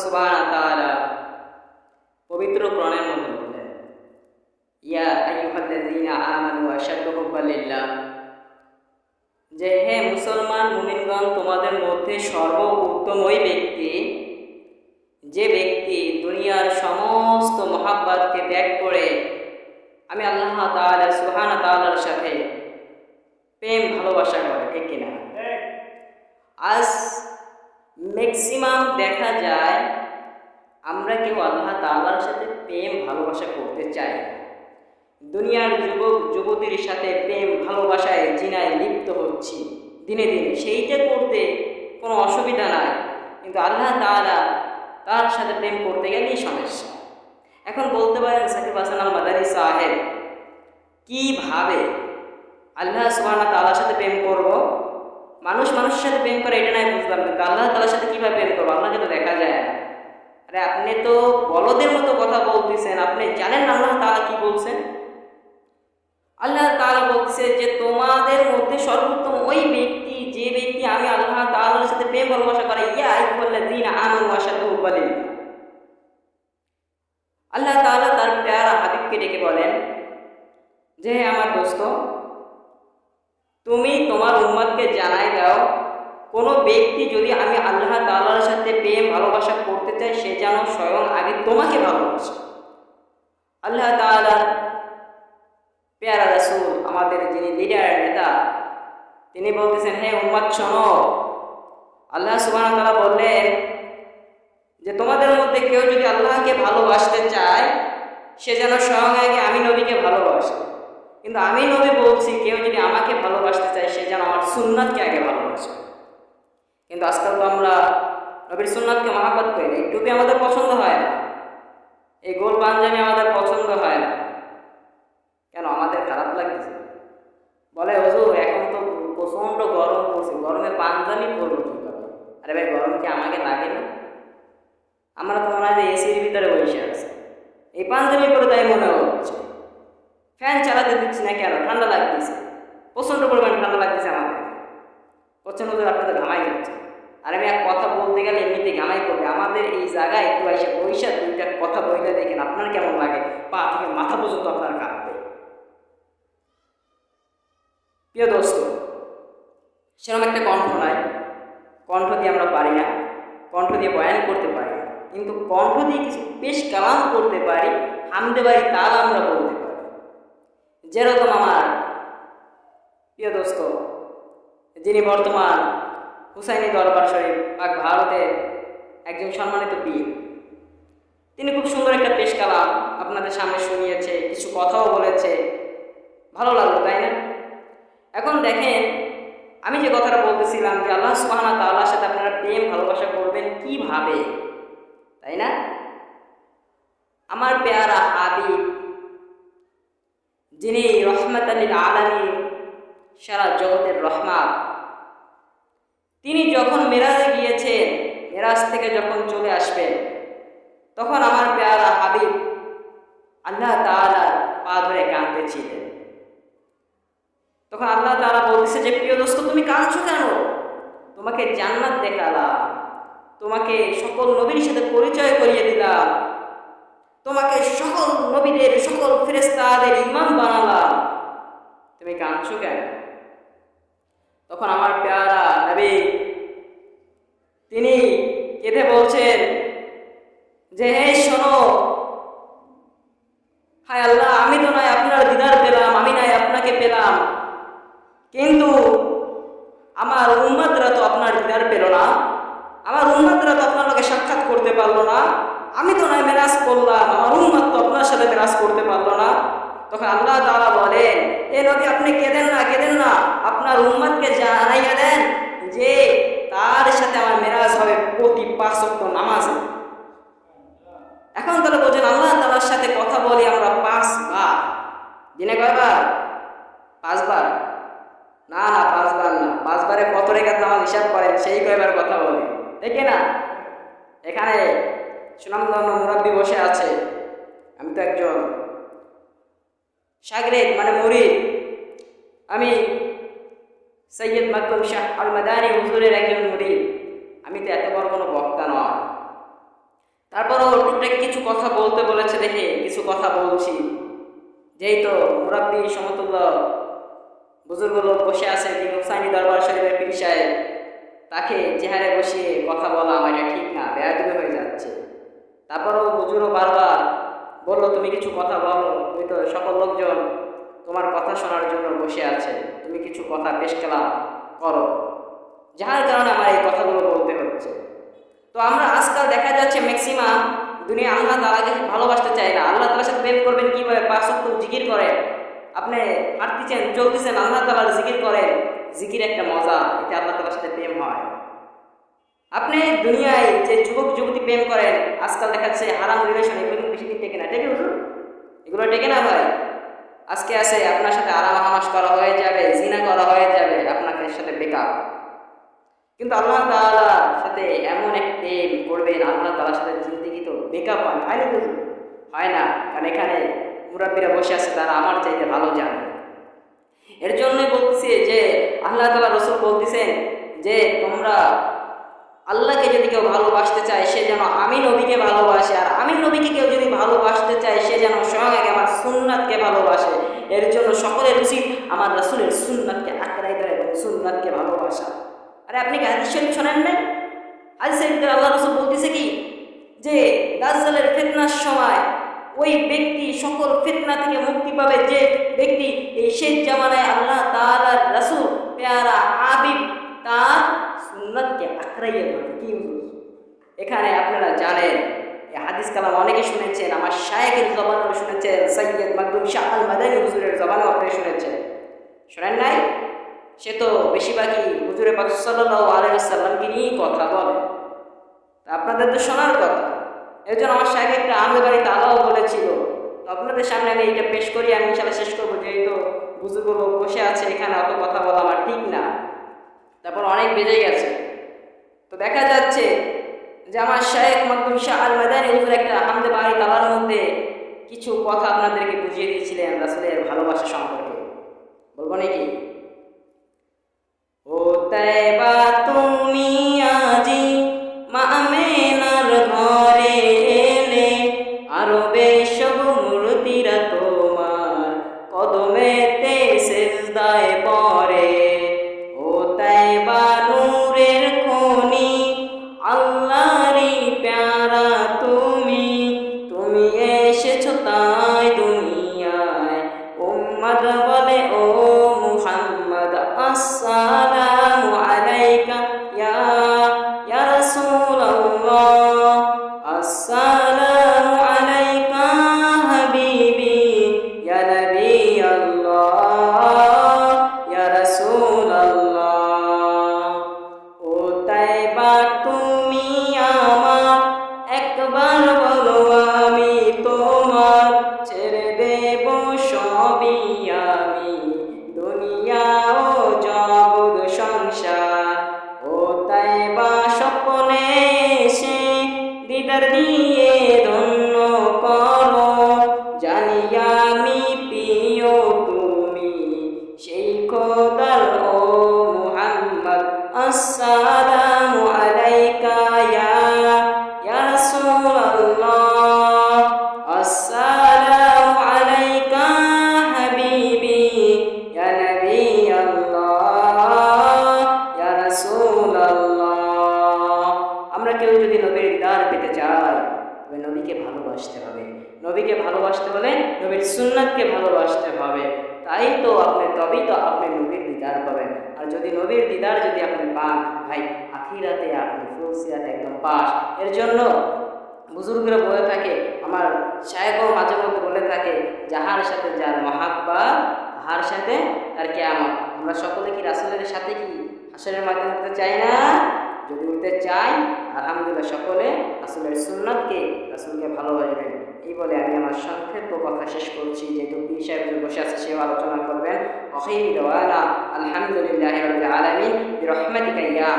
সুবহানাহু ওয়া তাআলা পবিত্র কোরআনের মধ্যে বলেন, ইয়া আইয়ুহাল্লাযীনা আমানু আশাদ্দু হুব্বান লিল্লাহ, যে হে মুসলমান মুমিনগণ, তোমাদের মধ্যে সর্বোত্তম ওই ব্যক্তি যে ব্যক্তি দুনিয়ার সমস্ত মহাব্বতকে ত্যাগ করে আমি আল্লাহ তাআলা সুবহানাহু ওয়া তাআলার সাথে প্রেম ভালোবাসা করে। ঠিক কিনা? আজ ম্যাক্সিমাম দেখা যায় আমরা কেউ আল্লাহ তাআলার সাথে প্রেম ভালোবাসা করতে চাই না। দুনিয়ার যুবক যুবতীর সাথে প্রেম ভালোবাসায় জিনায় লিপ্ত হচ্ছি দিনে দিনে। সেইটা করতে কোনো অসুবিধা নাই, কিন্তু আল্লাহ তাআলা তার সাথে প্রেম করতে গেলেই সমস্যা। এখন বলতে পারেন সাকিব হাসান আল মাদানী সাহেব, কীভাবে আল্লাহ সুবহানাহু ওয়া তাআলার সাথে প্রেম করব? মানুষ মানুষের সাথে প্রেম করে এটা নাই বুঝলাম, কিন্তু আল্লাহ তাআলার সাথে কীভাবে প্রেম করবো? আল্লাহকে তো দেখা যায় না। আরে আপনি তো বলদের মতো কথা বলতেছেন, আপনি জানেন আল্লাহ তাআলা কি বলছেন? আল্লাহ তাআলা বলছে যে তোমাদের মধ্যে সর্বোত্তম ওই ব্যক্তি যে ব্যক্তি আমি আল্লাহ তাআলার সাথে প্রেম ভালোবাসা করে। ইয়া আইয়ুহাল্লাযীনা আমানু আশাদ্দু হুব্বান লিল্লাহ। আল্লাহ তাআলা তার প্যারা হাবিবকে ডেকে বলেন যে হে আমার দোস্ত, তুমি তোমার উম্মতকে জানাই দাও, কোনো ব্যক্তি যদি আমি আল্লাহ তাআলার সাথে প্রেম ভালোবাসা করতে চাই, সে যেন স্বয়ং আগে তোমাকে ভালোবাসে। আল্লাহ তাআলা প্যারা রাসূল, আমাদের যিনি লিডার নেতা, তিনি বলতেছেন, হে উম্মত শোনো, আল্লাহ সুবহানাহু ওয়া তাআলা বললেন যে তোমাদের মধ্যে কেউ যদি আল্লাহকে ভালোবাসতে চায়, সে যেন স্বয়ং আগে আমি নবীকে ভালোবাসে। কিন্তু আমি নবী বলছি, কেউ যদি আমাকে ভালোবাসতে চায়, সে যেন আমার সুন্নাতকে আগে ভালোবাসে। কিন্তু আজকাল তো আমরা নবীর সুন্নাতকে মহাব্বত করি না। এই টুপি আমাদের পছন্দ হয় না, এই গোল পাঞ্জাবি আমাদের পছন্দ হয় না। কেন? আমাদের খারাপ লাগতেছে? বলে হুজুর এখন তো প্রচণ্ড গরম পড়ছে, গরমে পাঞ্জাবি পরবো কি করে? আরে ভাই, গরম কি আমাকে লাগে না? আমরা তো মনে হয় যে এসির ভিতরে বসে আছে, এই পাঞ্জাবি পরে তাই মনে হচ্ছে। ফ্যান চালাতে দিচ্ছি না কেন? ঠান্ডা লাগতেছে, প্রচণ্ড পরিমাণ ঠান্ডা লাগতেছে আমাদের। করছেন হুজুর আপনি তো ঘামাই যাচ্ছে। আর আমি এক কথা বলতে গেলে এমনিতে ঘামাই পড়বে। আমাদের এই জায়গায় একটু এসে বৈশা দুইটা কথা বললে দেখেন আপনার কেমন লাগে, পা থেকে মাথা পর্যন্ত আপনার কাঁপবে। প্রিয় দোস্ত, সেরকম একটা কণ্ঠ নাই, কণ্ঠ দিয়ে আমরা পারি না, কণ্ঠ দিয়ে বয়ান করতে পারি না, কিন্তু কণ্ঠ দিয়ে কিছু বেশ কালাম করতে পারি, হামদে বাড়ি তাল আমরা বলতে পারি। যেরকম আমার প্রিয় দোস্ত, যিনি বর্তমান হুসাইনি দরবার শরীফ পাক ভারতের একজন সম্মানিত পীর, তিনি খুব সুন্দর একটা পেশ কালাম আপনাদের সামনে শুনিয়েছে, কিছু কথাও বলেছে, ভালো লাগলো, তাই না? এখন দেখেন, আমি যে কথাটা বলতেছিলাম যে আল্লাহ সুবহানাহু ওয়া তাআলার সাথে আপনারা প্রেম ভালোবাসা করবেন কিভাবে, তাই না? আমার পেয়ারা হাবিব, যিনি রহমাতাল লিল আলামিন, সারা জগতের রহমত, তিনি যখন মেরাজে গিয়েছেন, মেরাজ থেকে যখন চলে আসবেন, তখন আমার পেয়ারা হাবিব আল্লাহ তাআলার পা ধরে কাঁদতেছিলেন। তখন আল্লাহ তাআলা বলতেছে যে প্রিয় দোস্ত, তুমি কাঁদছো কেন? তোমাকে জান্নাত দেখালাম, তোমাকে সকল নবীর সাথে পরিচয় করিয়ে দিলাম, তোমাকে সকল নবীদের সকল ফেরেশতাদের ইমাম বানালাম, তুমি কাঁদছো কেন? তখন আমার প্যারা নবী তিনি কেঁদে বলছেন যে হে শোনো, হায় আল্লাহ, আমি তো নয় আপনার দিদার পেলাম, আমি নয় আপনাকে পেলাম, কিন্তু আমার উম্মতরা তো আপনার দিদার পেল না, আমার উম্মতরা তো আপনার লোকে সাক্ষাৎ করতে পারলো না। আমি তো নয় মেরাজ করলাম, আমার উম্মত তো আপনার সাথে মেরাজ করতে পারলো না। তখন আল্লাহ তাআলা বলেন, এ নবী আপনি কেঁদেন না, কেঁদেন না, আপনার উম্মতকে জানাইয়া দেন যে তার সাথে আমার মেরাজ হবে প্রতি 5 ওয়াক্ত নামাজে। এখন তাহলে বলছেন আল্লাহ তাআলার সাথে কথা বলি আমরা 5 বার, দিনে কয়বার? 5 বার? না না, 5 বার না, 5 বারে কত রেখাত নামাজ হিসাব করেন, সেই কয়বার কথা বলি, দেখে না? এখানে সুনামধন্য মুরাব্বি বসে আছে, আমি তো একজন শাগরেদ মানে মুরিদ, আমি সৈয়দ মাকদুম শাহ আল মাদানী হুজুরের একজন মুরিদ, আমি তো এত বড় কোনো বক্তা নয়। সকলকে কিছু কথা বলতে বলেছে দেখে কিছু কথা বলছি। যেই তো মুরাব্বি সমতুল্য বুজুর্গ লোক বসে আছে হুসাইনি দরবার শরীফের পীর সাহেব, তাকে চেহারে বসিয়ে কথা বলা আমার এটা ঠিক না, বেয়াদবি হয়ে যাচ্ছে। তারপরও হুজুরও বারবার বললো তুমি কিছু কথা বলো, তুমি তো সকল লোকজন তোমার কথা শোনার জন্য বসে আছে, তুমি কিছু কথা পেশ কালাম করো, যার কারণে আমার এই কথাগুলো বলতে হচ্ছে। তো আমরা আজকাল দেখা যাচ্ছে ম্যাক্সিমাম দুনিয়া আল্লাহ তাআলাকে ভালোবাসতে চায় না। আল্লাহ তাআলার সাথে প্রেম করবেন কীভাবে? 5 ওয়াক্ত জিকির করেন, আপনি হাঁটতেছেন চলতেছেন আল্লাহ তাআলার জিকির করেন, জিকির একটা মজা, এতে আল্লাহ তাআলার সাথে প্রেম হয়। আপনি দুনিয়ায় যে যুবক যুবতী প্রেম করেন আজকাল দেখাচ্ছে হারাম রিলেশন, এগুলো কিন্তু বেশি দিন টেকে না, টেকে হুজুর? এগুলো টেকে না ভাই। আজকে আছে আপনার সাথে আরাম হামাস করা হয়ে যাবে, জিনা করা হয়ে যাবে, আপনাকে সাথে বেকার। কিন্তু আল্লাহ তাআলার সাথে এমন এক প্রেম করবেন, আল্লাহ তাআলার সাথে জিন্দেগি তো বেকআপ হয় না হুজুর? হয় না, কারণ এখানে মুরাব্বিরা বসে আছে, তারা আমার চাইতে ভালো জানে। এর জন্যই বলছে যে আল্লাহ তাআলা রাসূল বলতেছেন যে তোমরা আল্লাহকে যদি কেউ ভালোবাসতে চায় সে যেন আমি নবীকে ভালোবাসে, আর আমি নবীকে কেউ যদি ভালোবাসতে চায় সে যেন স্বয়ং আগে আমার সুন্নাতকে ভালোবাসে। এর জন্য সকলের উচিত আমার রাসূলের সুন্নাতকে আঁকড়াই ধরে এবং সুন্নাতকে ভালোবাসা। আরে আপনি কি হাদিস শরীফ শোনেন না? হাদিস শরীফে আল্লাহ রাসূল বলতেছে কি যে দাজ্জালের ফিতনার সময় ওই ব্যক্তি সকল ফিতনা থেকে মুক্তি পাবে যে ব্যক্তি এই শেষ জামানায় আল্লাহ তাআলার রাসূল প্যারা হাবিব তার সুন্নাতকে আঁকড়াইয়ে ধরে। কি এখানে আপনারা জানেন এই হাদিস কালাম অনেকে শুনেছেন, আমার শায়েখের জবানেও শুনেছেন, সৈয়দ মাকদুম শাহ আল মাদানী হুজুরের জবানেও আপনি শুনেছেন। শোনেন নাই? সে তো বেশিরভাগই হুজুরে পাক সাল্লাল্লাহু আলাইহি ওয়াসাল্লামকে নিয়েই কথা বলে, তা আপনাদের তো শোনার কথা। এর জন্য আমার শায়েখ একটা আহমদ বাড়ি তালাও বলেছিল, তো আপনাদের সামনে আমি এইটা পেশ করি, আমি ইনশাআল্লাহ শেষ করবো। যেহেতু বুজুর্গ লোক বসে আছে এখানে, অত কথা বলা আমার ঠিক না, তারপর অনেক বেজে গেছে। তো দেখা যাচ্ছে যে আমার শায়েখ মাকদুম শাহ আল মাদানী হুজুর একটা আহমদ বাড়ি তালার মধ্যে কিছু কথা আপনাদেরকে বুঝিয়ে দিয়েছিলেন রাসূলের ভালোবাসা সম্পর্কে। বলবো নাকি? ও তাইবা তুমি আজি মা আমেনার ঘরে এলে, আরবে সব মূর্তিরা তোমার কদমেতে সিজদায় পড়ে। ও তাইবা নূরের খনি আল্লাহরই প্যারা তুমি, তুমি এসেছো তাই দুনিয়ায়। উম্মত বলে ও মুহাম্মদ আসসালামু আলাইকা ইয়া রাসূলুল্লাহ, আসসালামু আলাইকা হাবিবি ইয়া নবী আল্লাহ ইয়া রাসূলুল্লাহ। ও তাইবা তুমি আমার একবার বলো আমি তোমার, ছেড়ে দেব সবই আমি দুনিয়া ও জগৎ সংসার। ও তাইবা স্বপ্নে এসে দিদার দিয়ে ধন্য করো, জানি আমি প্রিয় তুমি সেই খোদার ও মুহাম্মদ আসসালামু আলাইকা ইয়া রাসূলুল্লাহ, আসসালামু আলাইকা হাবিবি ইয়া নবী আল্লাহ ইয়া রাসূলুল্লাহ। আমরা কেউ যদি নবীর দিদার পেতে চাই তবে নবীকে ভালোবাসতে হবে। নবীকে ভালোবাসতে হলে নবীর সুন্নাতকে ভালোবাসতে হবে। তাই তো তবেই তো আপনি নবীর দিদার পাবেন। আর যদি নবীর দিদার যদি আপনি পান ভাই, আখিরাতে আপনি ফুলসিরাত একদম পাস। এর জন্য বুজুর্গরা বলে থাকে, আমার শায়েখও মাঝে মধ্যে বলে থাকে, যাহার সাথে যার মহাব্বা তাহার সাথে তার কিয়ামত। আমরা সকলে কি রাসূলের সাথে কি হাসরের মাঠে উঠতে চাই না? যদি উঠতে চাই আলহামদুলিল্লাহ সকলে রাসূলের সুন্নাতকে রাসূলকে ভালোবাসবেন। এই বলে আমি আমার সংক্ষিপ্ত কথা শেষ করছি। যেহেতু পীর সাহেব বসে আছে সেও আলোচনা করবেন। আখির দাওয়ানা আলহামদুলিল্লাহি রাব্বিল আলামিন বিরহমাতিকা ইয়া